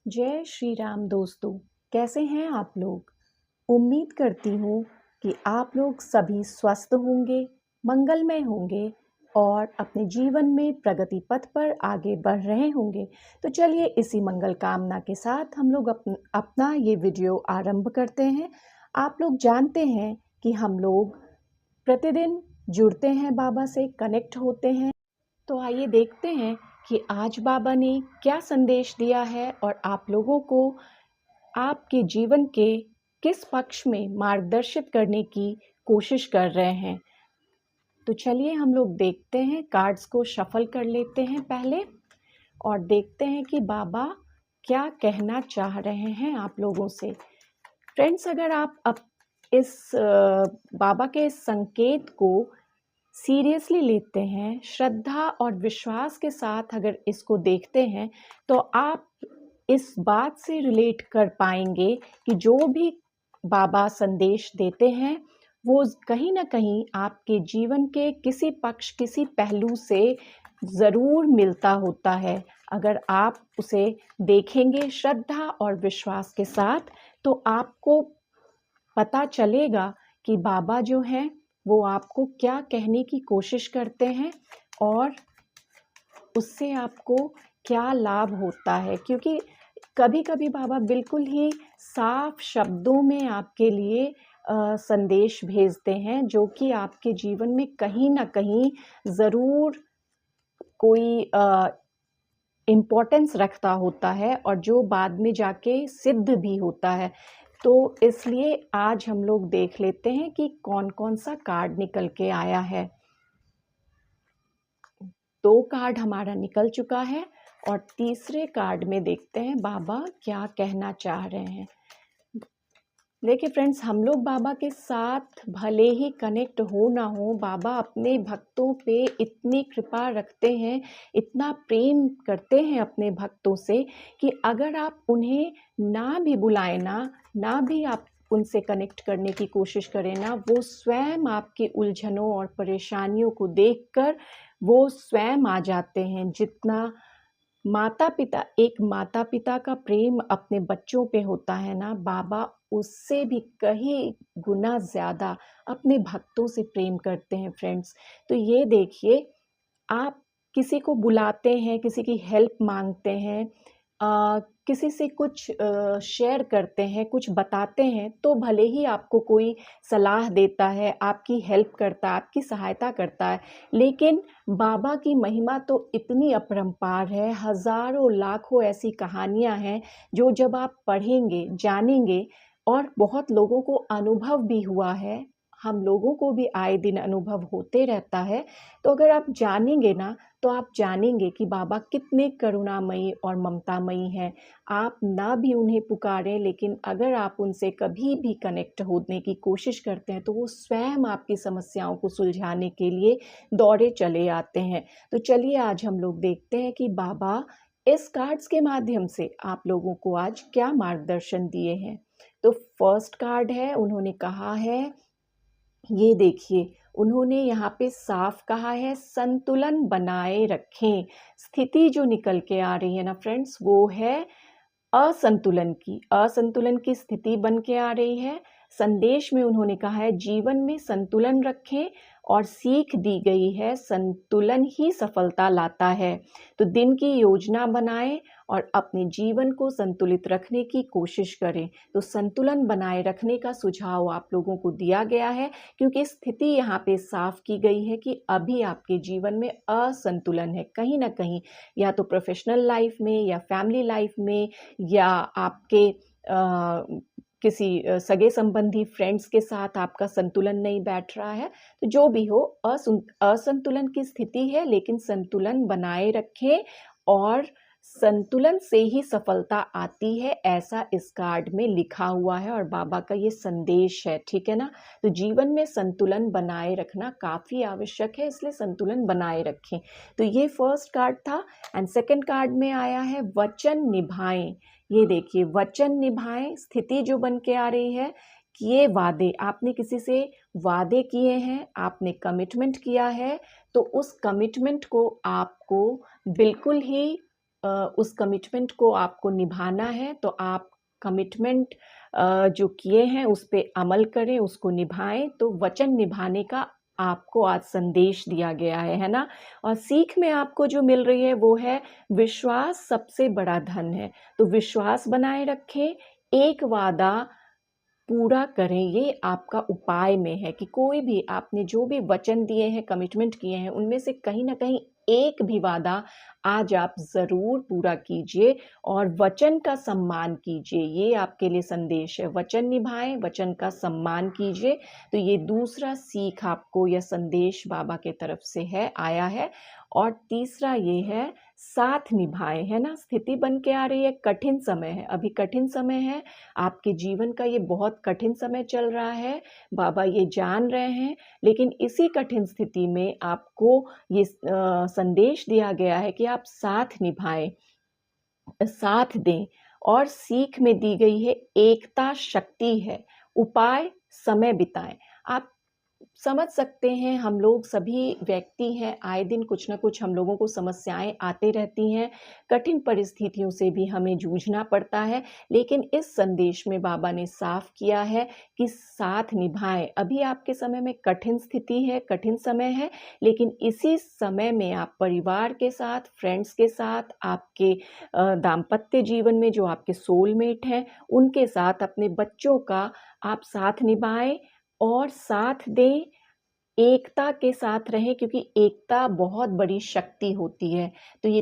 जय श्री राम दोस्तों। कैसे हैं आप लोग। उम्मीद करती हूँ कि आप लोग सभी स्वस्थ होंगे, मंगलमय होंगे और अपने जीवन में प्रगति पथ पर आगे बढ़ रहे होंगे। तो चलिए इसी मंगल कामना के साथ हम लोग अपना ये वीडियो आरंभ करते हैं। आप लोग जानते हैं कि हम लोग प्रतिदिन जुड़ते हैं, बाबा से कनेक्ट होते हैं। तो आइए देखते हैं कि आज बाबा ने क्या संदेश दिया है और आप लोगों को आपके जीवन के किस पक्ष में मार्गदर्शित करने की कोशिश कर रहे हैं। तो चलिए हम लोग देखते हैं, कार्ड्स को शफल कर लेते हैं पहले और देखते हैं कि बाबा क्या कहना चाह रहे हैं आप लोगों से। फ्रेंड्स, अगर आप इस बाबा के इस संकेत को सीरियसली लेते हैं, श्रद्धा और विश्वास के साथ अगर इसको देखते हैं, तो आप इस बात से रिलेट कर पाएंगे कि जो भी बाबा संदेश देते हैं वो कहीं ना कहीं आपके जीवन के किसी पक्ष, किसी पहलू से ज़रूर मिलता होता है। अगर आप उसे देखेंगे श्रद्धा और विश्वास के साथ, तो आपको पता चलेगा कि बाबा जो हैं वो आपको क्या कहने की कोशिश करते हैं और उससे आपको क्या लाभ होता है। क्योंकि कभी कभी बाबा बिल्कुल ही साफ शब्दों में आपके लिए संदेश भेजते हैं, जो कि आपके जीवन में कहीं ना कहीं ज़रूर कोई इम्पोर्टेंस रखता होता है और जो बाद में जाके सिद्ध भी होता है। तो इसलिए आज हम लोग देख लेते हैं कि कौन कौन सा कार्ड निकल के आया है। 2 कार्ड हमारा निकल चुका है और तीसरे कार्ड में देखते हैं बाबा क्या कहना चाह रहे हैं। देखिए फ्रेंड्स, हम लोग बाबा के साथ भले ही कनेक्ट हो ना हो, बाबा अपने भक्तों पे इतनी कृपा रखते हैं, इतना प्रेम करते हैं अपने भक्तों से कि अगर आप उन्हें ना भी बुलाएं ना भी आप उनसे कनेक्ट करने की कोशिश करें ना, वो स्वयं आपकी उलझनों और परेशानियों को देखकर वो स्वयं आ जाते हैं। जितना माता पिता का प्रेम अपने बच्चों पे होता है ना, बाबा उससे भी कहीं गुना ज़्यादा अपने भक्तों से प्रेम करते हैं फ्रेंड्स। तो ये देखिए, आप किसी को बुलाते हैं, किसी की हेल्प मांगते हैं, किसी से कुछ शेयर करते हैं, कुछ बताते हैं, तो भले ही आपको कोई सलाह देता है, आपकी हेल्प करता है, आपकी सहायता करता है, लेकिन बाबा की महिमा तो इतनी अपरंपार है। हज़ारों लाखों ऐसी कहानियाँ हैं जो जब आप पढ़ेंगे, जानेंगे, और बहुत लोगों को अनुभव भी हुआ है, हम लोगों को भी आए दिन अनुभव होते रहता है। तो अगर आप जानेंगे ना, तो आप जानेंगे कि बाबा कितने करुणामयी और ममतामयी हैं। आप ना भी उन्हें पुकारें, लेकिन अगर आप उनसे कभी भी कनेक्ट होने की कोशिश करते हैं, तो वो स्वयं आपकी समस्याओं को सुलझाने के लिए दौड़े चले आते हैं। तो चलिए आज हम लोग देखते हैं कि बाबा इस कार्ड्स के माध्यम से आप लोगों को आज क्या मार्गदर्शन दिए हैं। तो फर्स्ट कार्ड है, उन्होंने कहा है, ये देखिए, उन्होंने यहाँ पे साफ कहा है, संतुलन बनाए रखें। स्थिति जो निकल के आ रही है ना फ्रेंड्स, वो है असंतुलन की स्थिति बन के आ रही है। संदेश में उन्होंने कहा है, जीवन में संतुलन रखें और सीख दी गई है, संतुलन ही सफलता लाता है। तो दिन की योजना बनाएं और अपने जीवन को संतुलित रखने की कोशिश करें। तो संतुलन बनाए रखने का सुझाव आप लोगों को दिया गया है, क्योंकि स्थिति यहाँ पे साफ की गई है कि अभी आपके जीवन में असंतुलन है कहीं ना कहीं, या तो प्रोफेशनल लाइफ में या फैमिली लाइफ में, या आपके किसी सगे संबंधी फ्रेंड्स के साथ आपका संतुलन नहीं बैठ रहा है। तो जो भी हो, असंतुलन की स्थिति है, लेकिन संतुलन बनाए रखें और संतुलन से ही सफलता आती है, ऐसा इस कार्ड में लिखा हुआ है और बाबा का ये संदेश है, ठीक है ना। तो जीवन में संतुलन बनाए रखना काफ़ी आवश्यक है, इसलिए संतुलन बनाए रखें। तो ये फर्स्ट कार्ड था। एंड सेकंड कार्ड में आया है, वचन निभाएं। ये देखिए, वचन निभाएं, स्थिति जो बन के आ रही है, किए वादे, आपने किसी से वादे किए हैं, आपने कमिटमेंट किया है, तो उस कमिटमेंट को आपको बिल्कुल ही उस कमिटमेंट को आपको निभाना है तो आप कमिटमेंट जो किए हैं उस पे अमल करें, उसको निभाएं। तो वचन निभाने का आपको आज संदेश दिया गया है ना। और सीख में आपको जो मिल रही है वो है विश्वास सबसे बड़ा धन है। तो विश्वास बनाए रखें, एक वादा पूरा करें, ये आपका उपाय में है कि कोई भी आपने जो भी वचन दिए हैं, कमिटमेंट किए हैं, उनमें से कहीं न कहीं एक भी वादा आज आप ज़रूर पूरा कीजिए और वचन का सम्मान कीजिए। ये आपके लिए संदेश है, वचन निभाएँ, वचन का सम्मान कीजिए। तो ये दूसरा सीख आपको या संदेश बाबा के तरफ से है, आया है। और तीसरा ये है साथ निभाएँ, है ना? स्थिति बन के आ रही है, कठिन समय है, अभी कठिन समय है, आपके जीवन का ये बहुत कठिन समय चल रहा है, बाबा ये जान रहे हैं। लेकिन इसी कठिन स्थिति में आपको ये संदेश दिया गया है कि आप साथ निभाएँ, साथ दें। और सीख में दी गई है एकता शक्ति है, उपाय समय बिताएँ। आप समझ सकते हैं, हम लोग सभी व्यक्ति हैं, आए दिन कुछ न कुछ हम लोगों को समस्याएँ आती रहती हैं, कठिन परिस्थितियों से भी हमें जूझना पड़ता है। लेकिन इस संदेश में बाबा ने साफ किया है कि साथ निभाएँ। अभी आपके समय में कठिन स्थिति है, कठिन समय है, लेकिन इसी समय में आप परिवार के साथ, फ्रेंड्स के साथ, आपके दाम्पत्य जीवन में जो आपके सोलमेट हैं, उनके साथ, अपने बच्चों का आप साथ निभाएँ और साथ दें, एकता के साथ रहें, क्योंकि एकता बहुत बड़ी शक्ति होती है। तो ये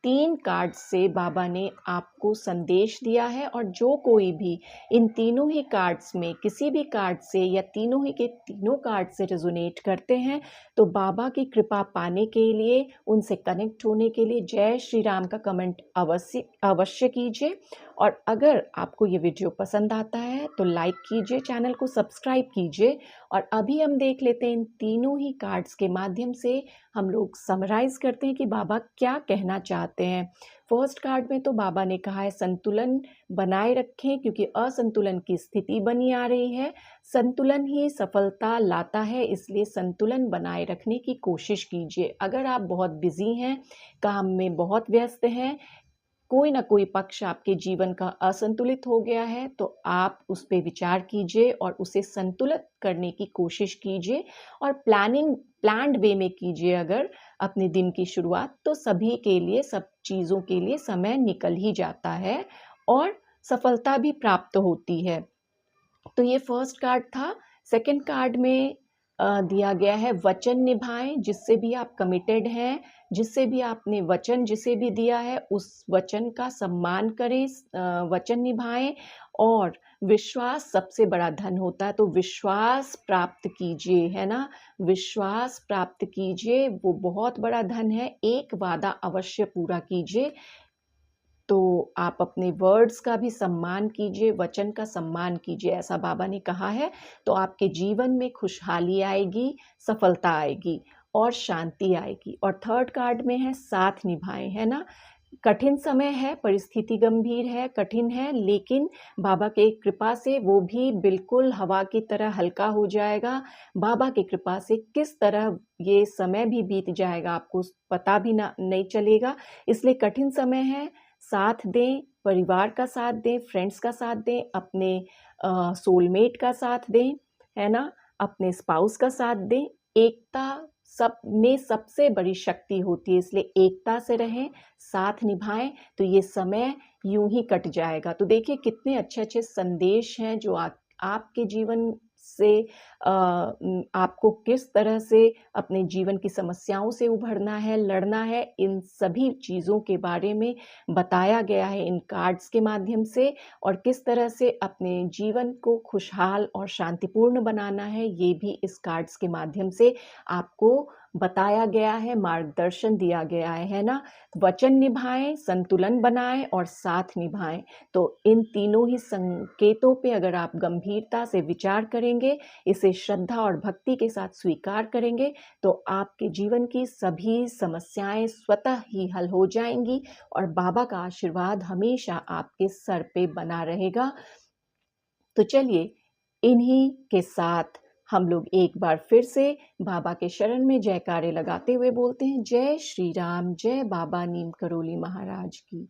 3 कार्ड से बाबा ने आपको संदेश दिया है और जो कोई भी इन तीनों ही कार्ड्स में किसी भी कार्ड से या तीनों ही के तीनों कार्ड से रेज़ोनेट करते हैं, तो बाबा की कृपा पाने के लिए, उनसे कनेक्ट होने के लिए जय श्री राम का कमेंट अवश्य अवश्य कीजिए। और अगर आपको ये वीडियो पसंद आता है तो लाइक कीजिए, चैनल को सब्सक्राइब कीजिए। और अभी हम देख लेते हैं इन तीनों ही कार्ड्स के माध्यम से हम लोग समराइज करते हैं कि बाबा क्या कहना चाहते हैं। फर्स्ट कार्ड में तो बाबा ने कहा है संतुलन बनाए रखें, क्योंकि असंतुलन की स्थिति बनी आ रही है। संतुलन ही सफलता लाता है, इसलिए संतुलन बनाए रखने की कोशिश कीजिए। अगर आप बहुत बिजी हैं, काम में बहुत व्यस्त हैं, कोई ना कोई पक्ष आपके जीवन का असंतुलित हो गया है, तो आप उस पे विचार कीजिए और उसे संतुलित करने की कोशिश कीजिए। और प्लान्ड वे में कीजिए अगर अपने दिन की शुरुआत, तो सभी के लिए, सब चीज़ों के लिए समय निकल ही जाता है और सफलता भी प्राप्त होती है। तो ये फर्स्ट कार्ड था। सेकंड कार्ड में दिया गया है वचन निभाएं, जिससे भी आप कमिटेड हैं, जिससे भी आपने वचन जिसे भी दिया है उस वचन का सम्मान करें, वचन निभाएं। और विश्वास सबसे बड़ा धन होता है, तो विश्वास प्राप्त कीजिए, है ना। विश्वास प्राप्त कीजिए, वो बहुत बड़ा धन है। एक वादा अवश्य पूरा कीजिए। तो आप अपने वर्ड्स का भी सम्मान कीजिए, वचन का सम्मान कीजिए, ऐसा बाबा ने कहा है। तो आपके जीवन में खुशहाली आएगी, सफलता आएगी और शांति आएगी। और थर्ड कार्ड में है साथ निभाएं, है ना। कठिन समय है, परिस्थिति गंभीर है, कठिन है, लेकिन बाबा के कृपा से वो भी बिल्कुल हवा की तरह हल्का हो जाएगा। बाबा की कृपा से किस तरह ये समय भी बीत जाएगा आपको पता भी नहीं चलेगा। इसलिए कठिन समय है, साथ दें, परिवार का साथ दें, फ्रेंड्स का साथ दें, अपने सोलमेट का साथ दें, है ना, अपने स्पाउस का साथ दें। एकता सब में सबसे बड़ी शक्ति होती है, इसलिए एकता से रहें, साथ निभाएं, तो ये समय यूं ही कट जाएगा। तो देखिए कितने अच्छे अच्छे संदेश हैं जो आपके जीवन से आपको किस तरह से अपने जीवन की समस्याओं से उभरना है, लड़ना है, इन सभी चीज़ों के बारे में बताया गया है इन कार्ड्स के माध्यम से। और किस तरह से अपने जीवन को खुशहाल और शांतिपूर्ण बनाना है, ये भी इस कार्ड्स के माध्यम से आपको बताया गया है, मार्गदर्शन दिया गया है ना। वचन निभाएं, संतुलन बनाएं और साथ निभाएं। तो इन तीनों ही संकेतों पे अगर आप गंभीरता से विचार करेंगे, इसे श्रद्धा और भक्ति के साथ स्वीकार करेंगे, तो आपके जीवन की सभी समस्याएं स्वतः ही हल हो जाएंगी और बाबा का आशीर्वाद हमेशा आपके सर पे बना रहेगा। तो चलिए इन्हीं के साथ हम लोग एक बार फिर से बाबा के शरण में जयकारे लगाते हुए बोलते हैं, जय श्री राम, जय बाबा नीम करोली महाराज की।